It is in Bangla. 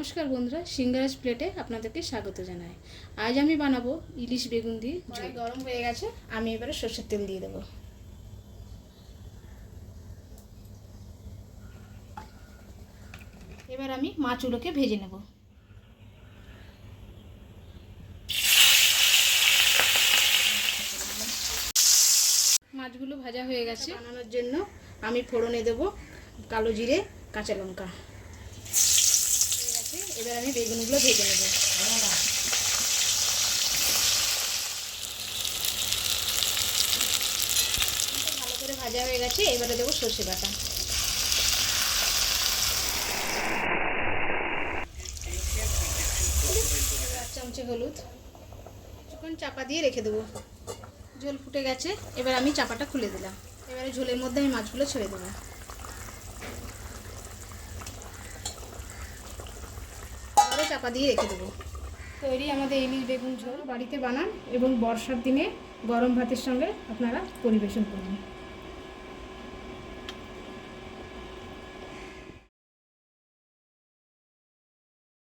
নমস্কার বন্ধুরা, সিঙ্গারাজ প্লেটে আপনাদেরকে স্বাগত জানাই। আজ আমি বানাবো ইলিশ বেগুন দিয়ে ঝোল। গরম হয়ে গেছে, আমি এবারে সরষের তেল দিয়ে দেবো। এবার আমি মাছগুলোকে ভেজে নেব। মাছগুলো ভাজা হয়ে গেছে। বানানোর জন্য আমি ফোড়নে দেবো কালো জিরে, কাঁচা লঙ্কা। এবার আমি বেগুনগুলো ভেজে নেব। ভালো করে ভাজা হয়ে গেছে, এবারে দেবো সর্ষে বাটা। এক চামচে হলুদ, কিছুক্ষণ চাপা দিয়ে রেখে দেবো। ঝোল ফুটে গেছে, এবার আমি চাপাটা খুলে দিলাম। এবারে ঝোলের মধ্যে আমি মাছগুলো ছেড়ে দেবো। আবারও চাপা দিয়ে রেখে দেবো। তৈরি আমাদের ইলিশ বেগুন ঝোল। বাড়িতে বানান এবং বর্ষার দিনে গরম ভাতের সঙ্গে আপনারা পরিবেশন করুন।